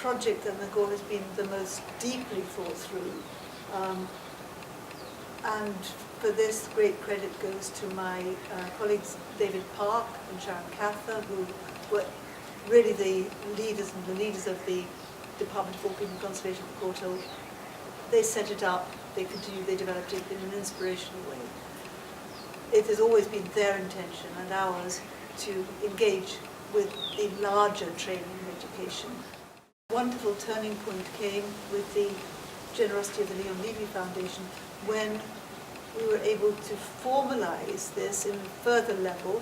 project that Nagaur has been the most deeply thought through. And for this, great credit goes to my colleagues David Park and Sharon Cather, who were really the leaders of the Department for Walking and Conservation at Courtauld. They set it up, they continued, they developed it in an inspirational way. It has always been their intention and ours to engage with the larger training and education. A wonderful turning point came with the generosity of the Leon Levy Foundation when we were able to formalize this in a further level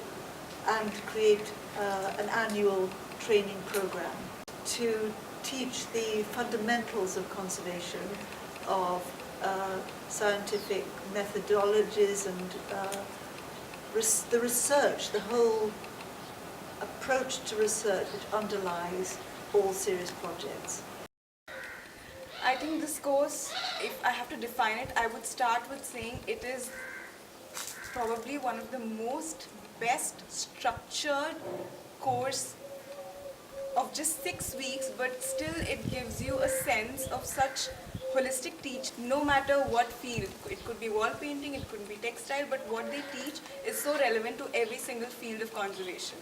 and create an annual training program to teach the fundamentals of conservation, of scientific methodologies and the research, the whole approach to research which underlies all serious projects. I think this course, if I have to define it, I would start with saying it is probably one of the best structured course of just 6 weeks, but still it gives you a sense of such holistic teach, no matter what field. It could be wall painting, it could be textile, but what they teach is so relevant to every single field of conservation.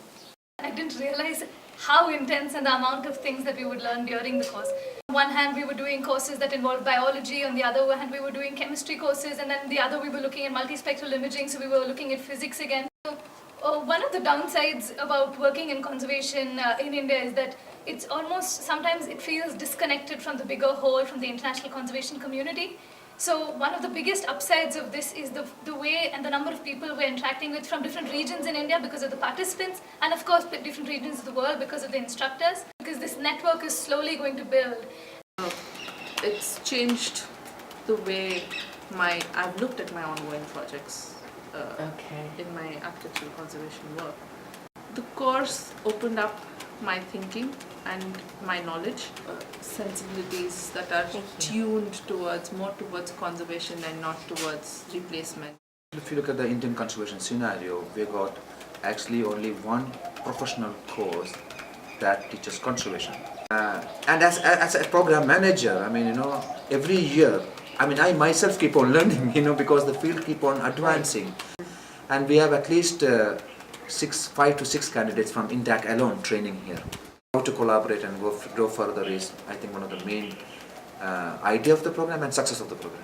I didn't realize how intense and the amount of things that we would learn during the course. On one hand, we were doing courses that involved biology, on the other hand, we were doing chemistry courses, and then the other we were looking at multispectral imaging, so we were looking at physics again. So, one of the downsides about working in conservation in India is that it's almost, sometimes it feels disconnected from the bigger whole, from the international conservation community. So one of the biggest upsides of this is the way and the number of people we're interacting with from different regions in India because of the participants, and of course different regions of the world because of the instructors, because this network is slowly going to build. It's changed the way I've looked at my ongoing projects in my architectural conservation work. The course opened up my thinking and my knowledge, sensibilities that are tuned more towards conservation and not towards replacement. If you look at the Indian conservation scenario, we got actually only one professional course that teaches conservation. And as a program manager, I mean, every year, I mean, I myself keep on learning, because the field keep on advancing. And we have at least 5 to 6 candidates from INDAC alone training here. How to collaborate and go further is, I think, one of the main idea of the program and success of the program.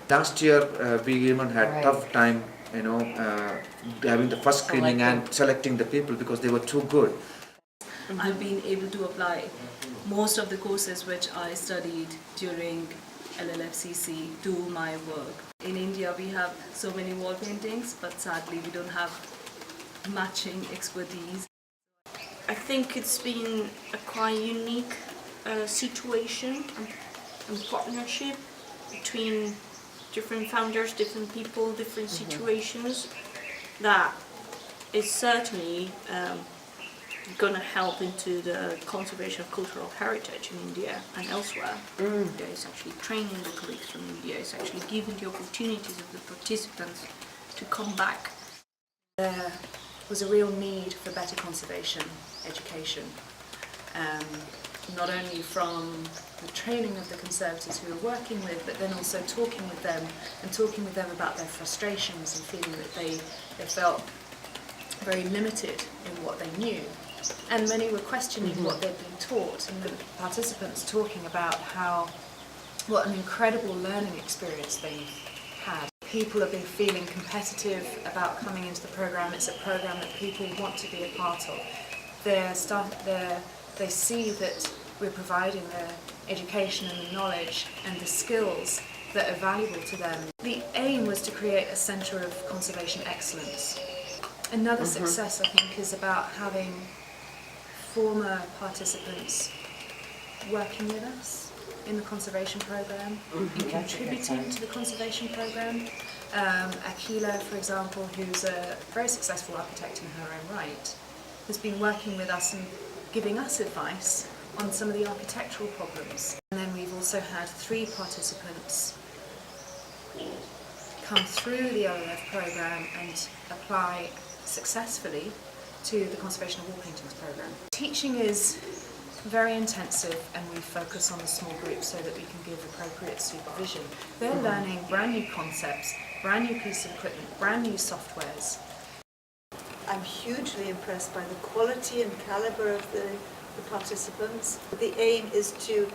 Last year, we even had tough time, having the first screening and selecting the people because they were too good. I've been able to apply most of the courses which I studied during LLFCC to my work. In India, we have so many wall paintings, but sadly, we don't have matching expertise. I think it's been a quite unique situation and partnership between different founders, different people, different situations that is certainly going to help into the conservation of cultural heritage in India and elsewhere. India is actually training the colleagues from India, it's actually giving the opportunities of the participants to come back. There was a real need for better conservation education, not only from the training of the conservators who we're working with, but then also talking with them about their frustrations and feeling that they felt very limited in what they knew. And many were questioning what they'd been taught, and the participants talking about what an incredible learning experience they've had. People have been feeling competitive about coming into the program. It's a program that people want to be a part of. They see that we're providing the education and the knowledge and the skills that are valuable to them. The aim was to create a centre of conservation excellence. Another success, I think, is about having former participants working with us in the conservation program and contributing to the conservation program. Akila, for example, who's a very successful architect in her own right, has been working with us and giving us advice on some of the architectural problems. And then we've also had 3 participants come through the OLF program and apply successfully to the Conservation of Wall Paintings program. Teaching is very intensive, and we focus on the small groups so that we can give appropriate supervision. They're learning brand new concepts, brand new pieces of equipment, brand new softwares. I'm hugely impressed by the quality and caliber of the participants. The aim is to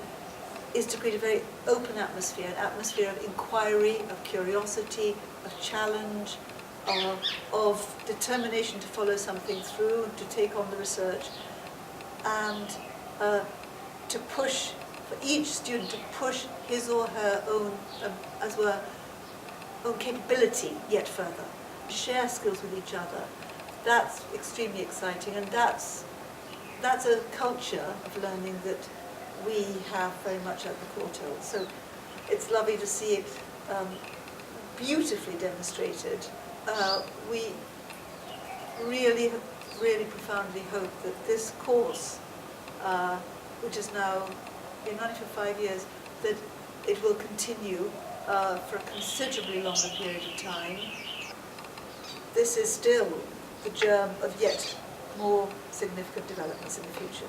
create a very open atmosphere, an atmosphere of inquiry, of curiosity, of challenge, of determination to follow something through and to take on the research, and to push, for each student to push his or her own, as were, own capability yet further, share skills with each other. That's extremely exciting, and that's a culture of learning that we have very much at the Courtauld. So it's lovely to see it beautifully demonstrated. We really profoundly hope that this course, which is now been running for 5 years, that it will continue for a considerably longer period of time. This is still the germ of yet more significant developments in the future.